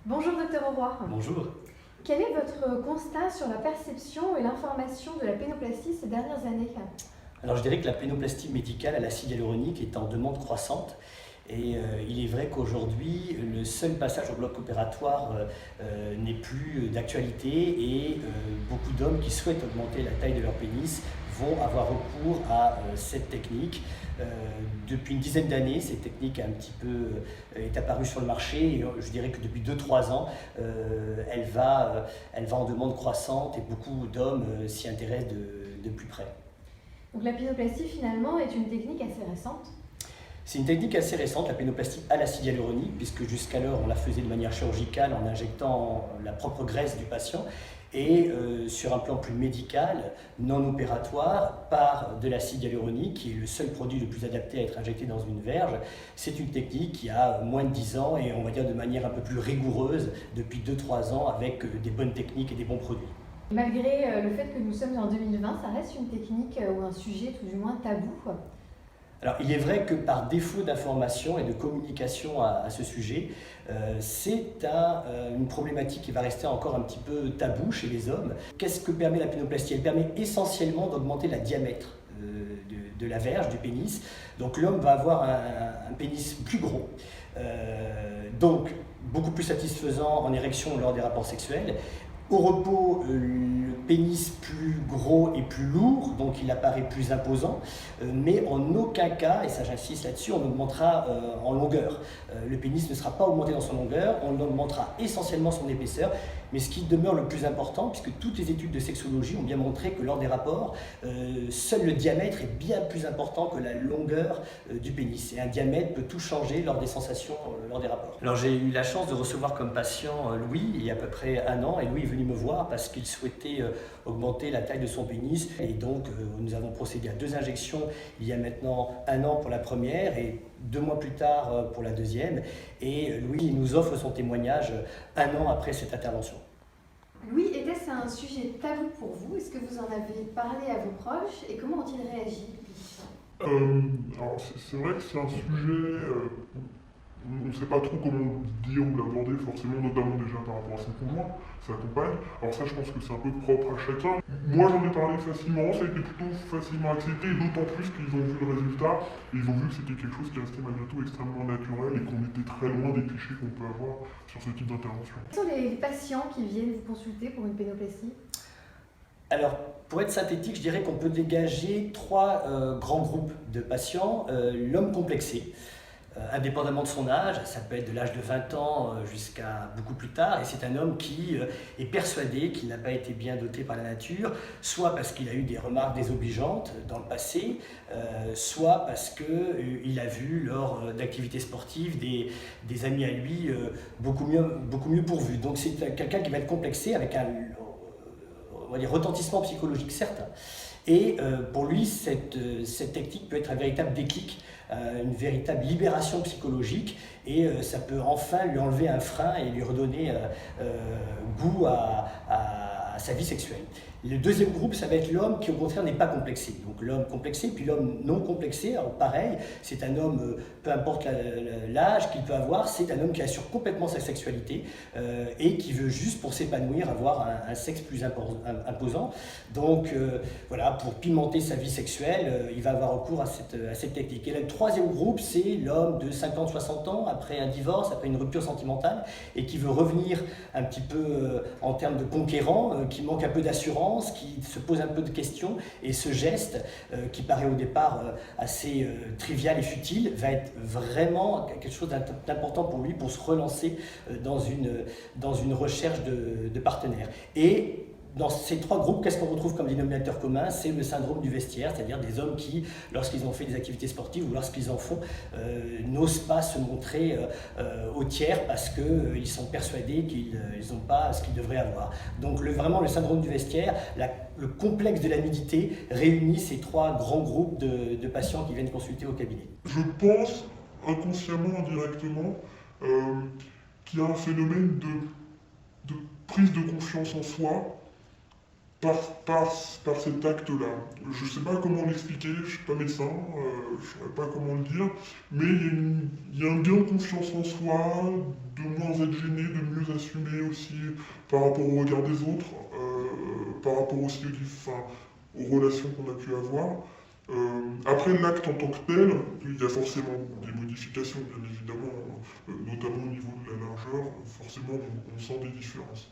Bonjour Dr Auroy. Bonjour. Quel est votre constat sur la perception et l'information de la pénoplastie ces dernières années? Alors je dirais que la pénoplastie médicale à l'acide hyaluronique est en demande croissante. Et il est vrai qu'aujourd'hui, le seul passage au bloc opératoire n'est plus d'actualité et beaucoup d'hommes qui souhaitent augmenter la taille de leur pénis vont avoir recours à cette technique. Depuis une dizaine d'années, cette technique est apparue sur le marché et je dirais que depuis 2-3 ans, elle va en demande croissante et beaucoup d'hommes s'y intéressent de plus près. Donc la pénoplastie finalement est une technique assez récente. C'est une technique assez récente, la pénoplastie à l'acide hyaluronique, puisque jusqu'alors on la faisait de manière chirurgicale en injectant la propre graisse du patient. Et sur un plan plus médical, non opératoire, par de l'acide hyaluronique, qui est le seul produit le plus adapté à être injecté dans une verge. C'est une technique qui a moins de 10 ans et on va dire de manière un peu plus rigoureuse depuis 2-3 ans avec des bonnes techniques et des bons produits. Malgré le fait que nous sommes en 2020, ça reste une technique ou un sujet tout du moins tabou. Alors, il est vrai que par défaut d'information et de communication à ce sujet, c'est une problématique qui va rester encore un petit peu tabou chez les hommes. Qu'est-ce que permet la pénoplastie? Elle permet essentiellement d'augmenter la diamètre de la verge, du pénis. Donc l'homme va avoir un pénis plus gros, donc beaucoup plus satisfaisant en érection lors des rapports sexuels. Au repos, le pénis plus gros et plus lourd, donc il apparaît plus imposant, mais en aucun cas, et ça j'insiste là-dessus, on augmentera en longueur. Le pénis ne sera pas augmenté dans son longueur, on augmentera essentiellement son épaisseur, mais ce qui demeure le plus important, puisque toutes les études de sexologie ont bien montré que lors des rapports, seul le diamètre est bien plus important que la longueur du pénis. Et un diamètre peut tout changer lors des sensations, lors des rapports. Alors j'ai eu la chance de recevoir comme patient Louis, il y a à peu près 1 an, et Louis est venu me voir parce qu'il souhaitait augmenter la taille de son pénis. Et donc nous avons procédé à 2 injections il y a maintenant 1 an pour la première et 2 mois plus tard pour la deuxième. Et Louis nous offre son témoignage 1 an après cette intervention. Louis, était-ce un sujet tabou pour vous? Est-ce que vous en avez parlé à vos proches et comment ont-ils réagi? Alors c'est vrai que c'est un sujet, on ne sait pas trop comment dire ou l'aborder forcément, notamment déjà par rapport à son conjoint, sa compagne. Alors ça je pense que c'est un peu propre à chacun. Moi j'en ai parlé facilement, ça a été plutôt facilement accepté, d'autant plus qu'ils ont vu le résultat, et ils ont vu que c'était quelque chose qui restait malgré tout extrêmement naturel et qu'on était très loin des clichés qu'on peut avoir sur ce type d'intervention. Quels sont les patients qui viennent vous consulter pour une pénoplastie? Alors, pour être synthétique, je dirais qu'on peut dégager 3 grands groupes de patients. L'homme complexé, indépendamment de son âge, ça peut être de l'âge de 20 ans jusqu'à beaucoup plus tard, et c'est un homme qui est persuadé qu'il n'a pas été bien doté par la nature, soit parce qu'il a eu des remarques désobligeantes dans le passé, soit parce qu'il a vu lors d'activités sportives des amis à lui beaucoup mieux pourvus. Donc c'est quelqu'un qui va être complexé avec on va dire, retentissement psychologique certain. Et pour lui, cette technique peut être un véritable déclic, une véritable libération psychologique, et ça peut enfin lui enlever un frein et lui redonner goût à sa vie sexuelle. Le deuxième groupe, ça va être l'homme qui au contraire n'est pas complexé. Donc l'homme complexé, puis l'homme non complexé, alors pareil, c'est un homme, peu importe l'âge qu'il peut avoir, c'est un homme qui assure complètement sa sexualité et qui veut juste pour s'épanouir avoir un sexe plus imposant. Donc voilà, pour pimenter sa vie sexuelle, il va avoir recours à cette technique. Et le troisième groupe, c'est l'homme de 50-60 ans, après un divorce, après une rupture sentimentale, et qui veut revenir un petit peu en termes de conquérant, qui manque un peu d'assurance, qui se pose un peu de questions, et ce geste, qui paraît au départ assez trivial et futile, va être vraiment quelque chose d'important pour lui pour se relancer dans une recherche de partenaires. Et dans ces 3 groupes, qu'est-ce qu'on retrouve comme dénominateur commun? C'est le syndrome du vestiaire, c'est-à-dire des hommes qui, lorsqu'ils ont fait des activités sportives ou lorsqu'ils en font, n'osent pas se montrer au tiers parce qu'ils sont persuadés qu'ils n'ont pas ce qu'ils devraient avoir. Donc vraiment le syndrome du vestiaire, le complexe de la nudité réunit ces 3 grands groupes de patients qui viennent consulter au cabinet. Je pense, inconsciemment, indirectement, qu'il y a un phénomène de prise de confiance en soi par cet acte-là. Je ne sais pas comment l'expliquer, je ne suis pas médecin, je ne saurais pas comment le dire, mais il y a un gain de confiance en soi, de moins être gêné, de mieux assumer aussi par rapport au regard des autres, par rapport aussi aux relations qu'on a pu avoir. Après l'acte en tant que tel, il y a forcément des modifications, bien évidemment, notamment au niveau de la largeur, forcément on sent des différences.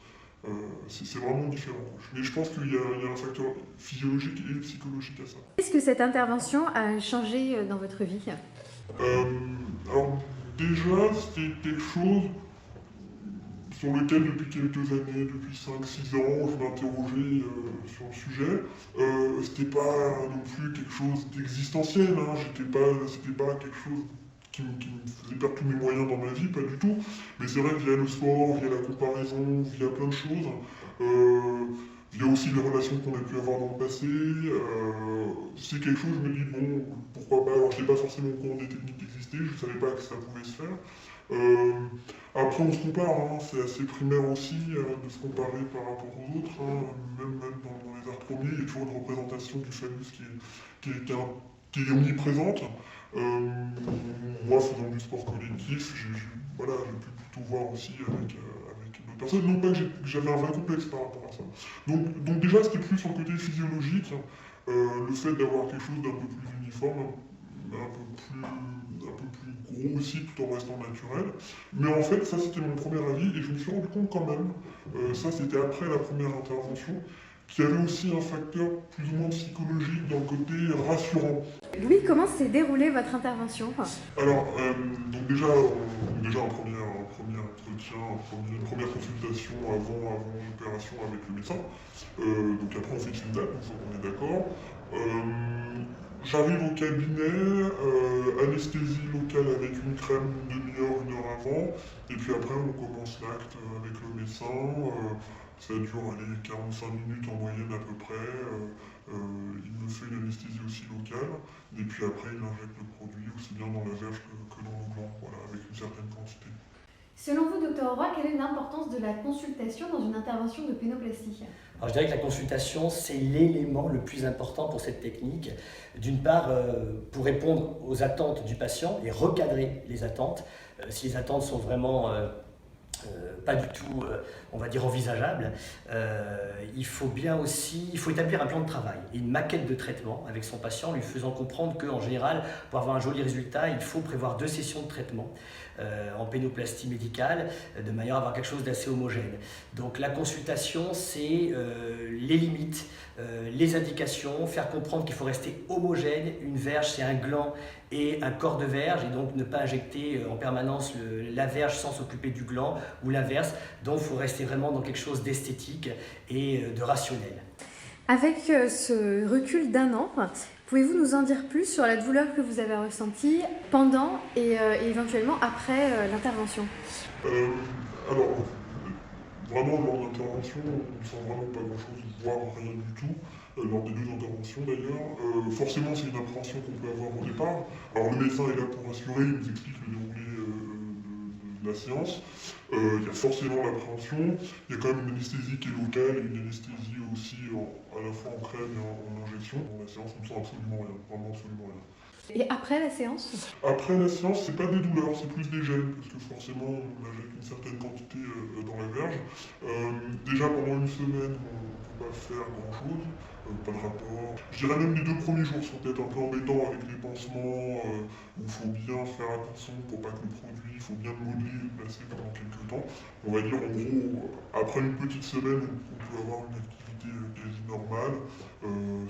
C'est vraiment différent. Mais je pense qu'il y a un facteur physiologique et psychologique à ça. Est-ce que cette intervention a changé dans votre vie? Alors déjà, c'était quelque chose sur lequel depuis quelques années, depuis 5-6 ans, je m'interrogeais sur le sujet. C'était pas non plus quelque chose d'existentiel, hein. C'était pas quelque chose qui me faisait perdre tous mes moyens dans ma vie, pas du tout. Mais c'est vrai que via le sport, via la comparaison, via plein de choses, via aussi les relations qu'on a pu avoir dans le passé, c'est quelque chose, je me dis, bon, pourquoi pas. Alors je n'étais pas forcément au courant des techniques qui existaient, je ne savais pas que ça pouvait se faire. Après on se compare, hein, c'est assez primaire aussi de se comparer par rapport aux autres, hein. Même dans les arts premiers, il y a toujours une représentation du phallus qui est omniprésente. Moi, faisant du sport collectif, j'ai pu plutôt voir aussi avec d'autres personnes. Non pas que j'avais un vrai complexe par rapport à ça. Donc déjà, c'était plus sur le côté physiologique, le fait d'avoir quelque chose d'un peu plus uniforme, un peu plus gros aussi, tout en restant naturel. Mais en fait, ça, c'était mon premier avis, et je me suis rendu compte quand même, ça, c'était après la première intervention, qu'il y avait aussi un facteur plus ou moins psychologique dans le côté rassurant. Louis, comment s'est déroulée votre intervention? Alors, donc déjà un premier entretien, une première consultation avant l'opération avec le médecin. Donc après on fixe une date, donc on est d'accord. J'arrive au cabinet, anesthésie locale avec une crème une demi-heure, 1 heure avant, et puis après on commence l'acte avec le médecin. Ça dure 45 minutes en moyenne à peu près. Il me fait une anesthésie aussi locale, et puis après il injecte le produit aussi bien dans la verge que dans le gland, voilà, avec une certaine quantité. Selon vous, Dr Auroi, quelle est l'importance de la consultation dans une intervention de pénoplastie? Alors, je dirais que la consultation, c'est l'élément le plus important pour cette technique. D'une part, pour répondre aux attentes du patient et recadrer les attentes. Si les attentes sont vraiment pas du tout, on va dire, envisageables, il faut établir un plan de travail et une maquette de traitement avec son patient, lui faisant comprendre qu'en général, pour avoir un joli résultat, il faut prévoir 2 sessions de traitement en pénoplastie médicale, de manière à avoir quelque chose d'assez homogène. Donc la consultation, c'est les limites, les indications, faire comprendre qu'il faut rester homogène. Une verge, c'est un gland et un corps de verge, et donc ne pas injecter en permanence la verge sans s'occuper du gland, ou l'inverse. Donc il faut rester vraiment dans quelque chose d'esthétique et de rationnel. Avec ce recul d'1 an, pouvez-vous nous en dire plus sur la douleur que vous avez ressentie pendant et éventuellement après l'intervention? Alors, vraiment, lors de l'intervention, on ne sent vraiment pas grand-chose, voire rien du tout. Lors des 2 interventions d'ailleurs. Forcément, c'est une appréhension qu'on peut avoir au départ. Alors, le médecin est là pour rassurer, il nous explique le déroulé de la séance. Il y a forcément l'appréhension. Il y a quand même une anesthésie qui est locale et une anesthésie aussi à la fois en crème et en injection. Dans la séance, on ne sent absolument rien, vraiment absolument rien. Et après la séance? Après la séance, c'est pas des douleurs, c'est plus des gènes, parce que forcément, on injecte une certaine quantité dans la verge. Déjà, pendant 1 semaine, on ne peut pas faire grand-chose, pas de rapport. Je dirais même les 2 premiers jours sont peut-être un peu embêtants avec les pansements, où il faut bien faire attention pour pas que le produit, il faut bien le modeler et le placer pendant quelques temps. On va dire, en gros, après une petite semaine, on peut avoir une activité quasi normale,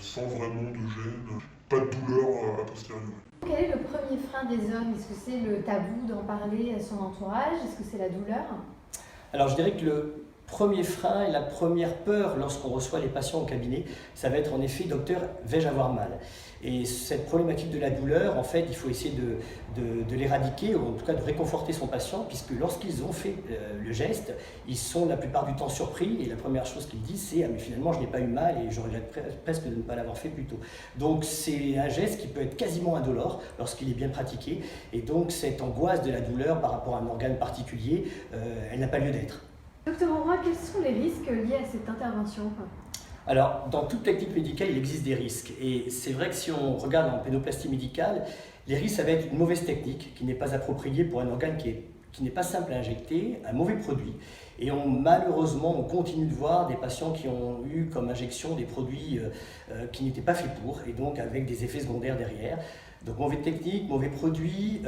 sans vraiment de gêne. Pas de douleur a posteriori. Quel est le premier frein des hommes? Est-ce que c'est le tabou d'en parler à son entourage? Est-ce que c'est la douleur? Alors je dirais que le premier frein et la première peur lorsqu'on reçoit les patients au cabinet, ça va être en effet: docteur, vais-je avoir mal? Et cette problématique de la douleur, en fait, il faut essayer de l'éradiquer, ou en tout cas de réconforter son patient, puisque lorsqu'ils ont fait le geste, ils sont la plupart du temps surpris, et la première chose qu'ils disent, c'est: ah, mais finalement je n'ai pas eu mal et je regrette presque de ne pas l'avoir fait plus tôt. Donc c'est un geste qui peut être quasiment indolore lorsqu'il est bien pratiqué, et donc cette angoisse de la douleur par rapport à un organe particulier, elle n'a pas lieu d'être. Docteur Auroi, quels sont les risques liés à cette intervention? Alors, dans toute technique médicale, il existe des risques. Et c'est vrai que si on regarde en pénoplastie médicale, les risques, ça va être une mauvaise technique qui n'est pas appropriée pour un organe qui n'est pas simple à injecter, un mauvais produit. Et malheureusement, on continue de voir des patients qui ont eu comme injection des produits qui n'étaient pas faits pour, et donc avec des effets secondaires derrière. Donc mauvaise technique, mauvais produit,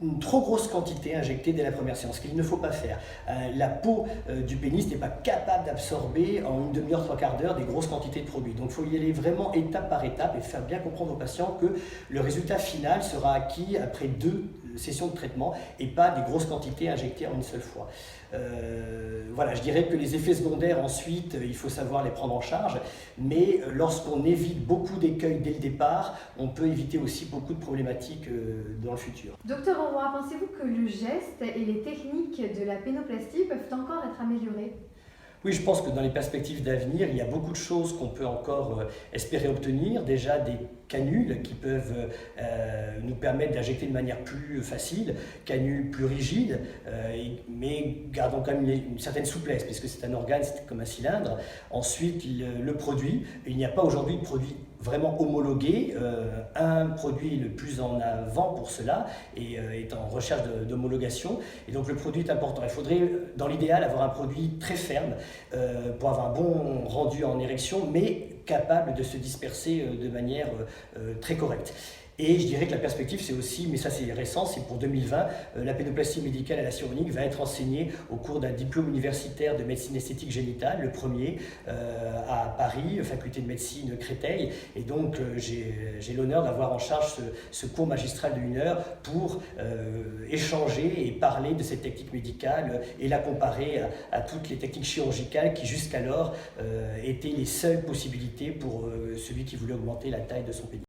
une trop grosse quantité injectée dès la première séance, ce qu'il ne faut pas faire. La peau du pénis n'est pas capable d'absorber en une demi-heure, trois quarts d'heure des grosses quantités de produits. Donc il faut y aller vraiment étape par étape et faire bien comprendre aux patients que le résultat final sera acquis après 2 sessions de traitement et pas des grosses quantités injectées en une seule fois. Voilà, je dirais que les effets secondaires ensuite, il faut savoir les prendre en charge, mais lorsqu'on évite beaucoup d'écueils dès le départ, on peut éviter aussi beaucoup de problématiques dans le futur. Docteur Aurora, pensez-vous que le geste et les techniques de la pénoplastie peuvent encore être améliorées? Oui, je pense que dans les perspectives d'avenir, il y a beaucoup de choses qu'on peut encore espérer obtenir. Déjà des canules qui peuvent nous permettre d'injecter de manière plus facile, canules plus rigides, mais gardons quand même une certaine souplesse, puisque c'est un organe, c'est comme un cylindre. Ensuite, le produit, il n'y a pas aujourd'hui de produit vraiment homologué. Un produit le plus en avant pour cela et est en recherche d'homologation. Et donc le produit est important. Il faudrait, dans l'idéal, avoir un produit très ferme pour avoir un bon rendu en érection, mais capable de se disperser de manière très correcte. Et je dirais que la perspective, c'est aussi, mais ça c'est récent, c'est pour 2020, la pénoplastie médicale à la sciure unique va être enseignée au cours d'un diplôme universitaire de médecine esthétique génitale, le premier à Paris, faculté de médecine Créteil. Et donc j'ai l'honneur d'avoir en charge ce cours magistral de 1 heure pour échanger et parler de cette technique médicale et la comparer à toutes les techniques chirurgicales qui jusqu'alors étaient les seules possibilités pour celui qui voulait augmenter la taille de son pénis.